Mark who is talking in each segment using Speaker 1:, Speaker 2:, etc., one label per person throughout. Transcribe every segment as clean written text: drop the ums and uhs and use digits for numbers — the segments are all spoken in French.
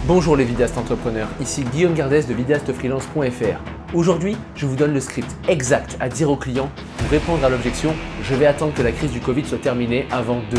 Speaker 1: Bonjour les vidéastes entrepreneurs, ici Guillaume Gardès de vidéastefreelance.fr. Aujourd'hui, je vous donne le script exact à dire aux clients pour répondre à l'objection « Je vais attendre que la crise du Covid soit terminée avant de… ».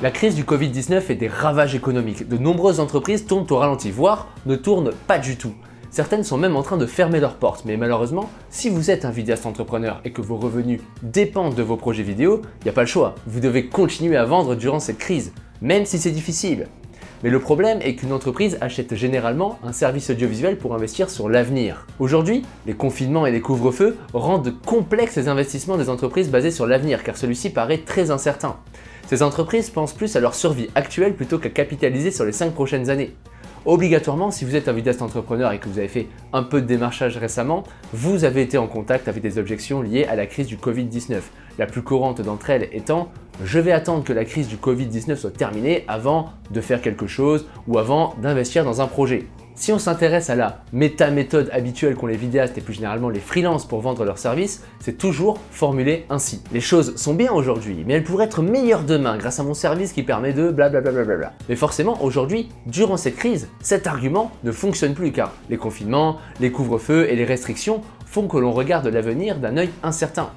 Speaker 1: La crise du Covid-19 fait des ravages économiques. De nombreuses entreprises tournent au ralenti, voire ne tournent pas du tout. Certaines sont même en train de fermer leurs portes, mais malheureusement, si vous êtes un vidéaste entrepreneur et que vos revenus dépendent de vos projets vidéo, il n'y a pas le choix. Vous devez continuer à vendre durant cette crise, même si c'est difficile. Mais le problème est qu'une entreprise achète généralement un service audiovisuel pour investir sur l'avenir. Aujourd'hui, les confinements et les couvre-feux rendent complexes les investissements des entreprises basées sur l'avenir, car celui-ci paraît très incertain. Ces entreprises pensent plus à leur survie actuelle plutôt qu'à capitaliser sur les 5 prochaines années. Obligatoirement, si vous êtes un vidéaste entrepreneur et que vous avez fait un peu de démarchage récemment, vous avez été en contact avec des objections liées à la crise du Covid-19. La plus courante d'entre elles étant « Je vais attendre que la crise du Covid-19 soit terminée avant de faire quelque chose ou avant d'investir dans un projet ». Si on s'intéresse à la méta-méthode habituelle qu'ont les vidéastes et plus généralement les freelances pour vendre leurs services, c'est toujours formulé ainsi. Les choses sont bien aujourd'hui, mais elles pourraient être meilleures demain grâce à mon service qui permet de blablabla. Mais forcément, aujourd'hui, durant cette crise, cet argument ne fonctionne plus car les confinements, les couvre-feux et les restrictions font que l'on regarde l'avenir d'un œil incertain.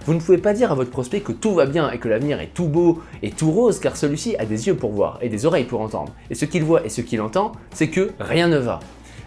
Speaker 1: Vous ne pouvez pas dire à votre prospect que tout va bien et que l'avenir est tout beau et tout rose car celui-ci a des yeux pour voir et des oreilles pour entendre. Et ce qu'il voit et ce qu'il entend, c'est que rien ne va.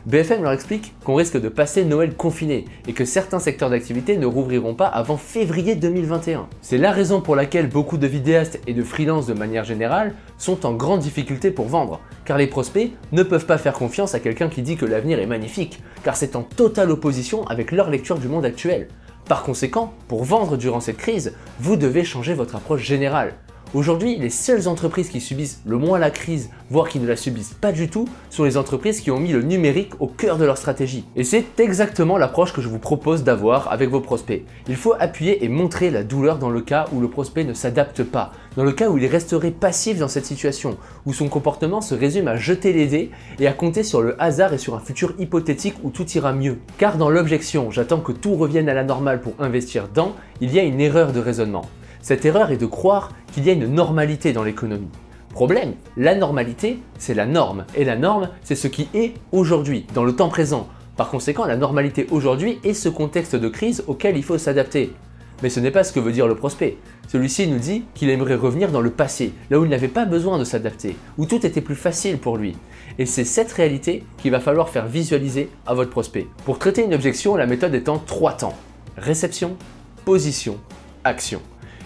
Speaker 1: BFM leur explique qu'on risque de passer Noël confiné et que certains secteurs d'activité ne rouvriront pas avant février 2021. C'est la raison pour laquelle beaucoup de vidéastes et de freelance de manière générale sont en grande difficulté pour vendre, car les prospects ne peuvent pas faire confiance à quelqu'un qui dit que l'avenir est magnifique, car c'est en totale opposition avec leur lecture du monde actuel. Par conséquent, pour vendre durant cette crise, vous devez changer votre approche générale. Aujourd'hui, les seules entreprises qui subissent le moins la crise, voire qui ne la subissent pas du tout, sont les entreprises qui ont mis le numérique au cœur de leur stratégie. Et c'est exactement l'approche que je vous propose d'avoir avec vos prospects. Il faut appuyer et montrer la douleur dans le cas où le prospect ne s'adapte pas, dans le cas où il resterait passif dans cette situation, où son comportement se résume à jeter les dés et à compter sur le hasard et sur un futur hypothétique où tout ira mieux. Car dans l'objection « j'attends que tout revienne à la normale pour investir dans », il y a une erreur de raisonnement. Cette erreur est de croire qu'il y a une normalité dans l'économie. Problème, la normalité, c'est la norme. Et la norme, c'est ce qui est aujourd'hui, dans le temps présent. Par conséquent, la normalité aujourd'hui est ce contexte de crise auquel il faut s'adapter. Mais ce n'est pas ce que veut dire le prospect. Celui-ci nous dit qu'il aimerait revenir dans le passé, là où il n'avait pas besoin de s'adapter, où tout était plus facile pour lui. Et c'est cette réalité qu'il va falloir faire visualiser à votre prospect. Pour traiter une objection, la méthode est en 3 temps. Réception, position, action.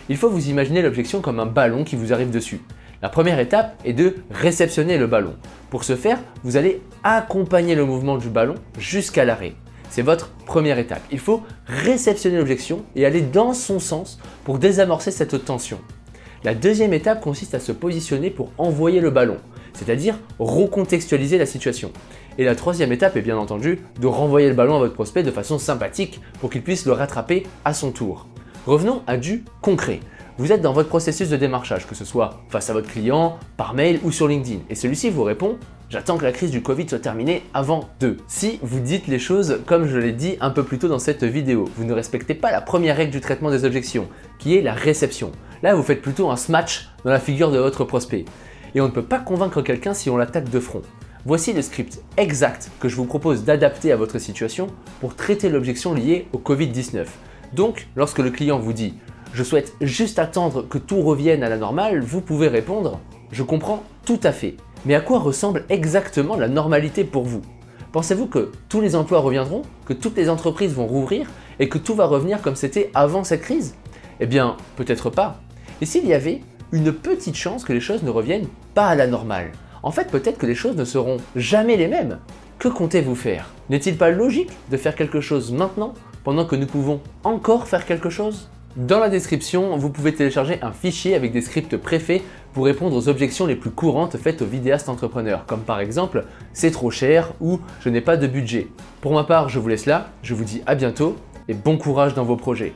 Speaker 1: Il faut vous imaginer l'objection comme un ballon qui vous arrive dessus. La première étape est de réceptionner le ballon. Pour ce faire, vous allez accompagner le mouvement du ballon jusqu'à l'arrêt. C'est votre première étape. Il faut réceptionner l'objection et aller dans son sens pour désamorcer cette tension. La deuxième étape consiste à se positionner pour envoyer le ballon, c'est-à-dire recontextualiser la situation. Et la troisième étape est bien entendu de renvoyer le ballon à votre prospect de façon sympathique pour qu'il puisse le rattraper à son tour. Revenons à du concret. Vous êtes dans votre processus de démarchage, que ce soit face à votre client, par mail ou sur LinkedIn, et celui-ci vous répond « J'attends que la crise du Covid soit terminée avant de ». Si vous dites les choses comme je l'ai dit un peu plus tôt dans cette vidéo, vous ne respectez pas la première règle du traitement des objections, qui est la réception. Là, vous faites plutôt un smash dans la figure de votre prospect. Et on ne peut pas convaincre quelqu'un si on l'attaque de front. Voici le script exact que je vous propose d'adapter à votre situation pour traiter l'objection liée au Covid-19. Donc, lorsque le client vous dit « Je souhaite juste attendre que tout revienne à la normale », vous pouvez répondre « Je comprends tout à fait. Mais à quoi ressemble exactement la normalité pour vous? Pensez-vous que tous les emplois reviendront, que toutes les entreprises vont rouvrir et que tout va revenir comme c'était avant cette crise? Eh bien, peut-être pas. Et s'il y avait une petite chance que les choses ne reviennent pas à la normale? En fait, peut-être que les choses ne seront jamais les mêmes. Que comptez-vous faire? N'est-il pas logique de faire quelque chose maintenant pendant que nous pouvons encore faire quelque chose? Dans la description, vous pouvez télécharger un fichier avec des scripts préfaits pour répondre aux objections les plus courantes faites aux vidéastes entrepreneurs, comme par exemple « c'est trop cher » ou « je n'ai pas de budget ». Pour ma part, je vous laisse là, je vous dis à bientôt et bon courage dans vos projets.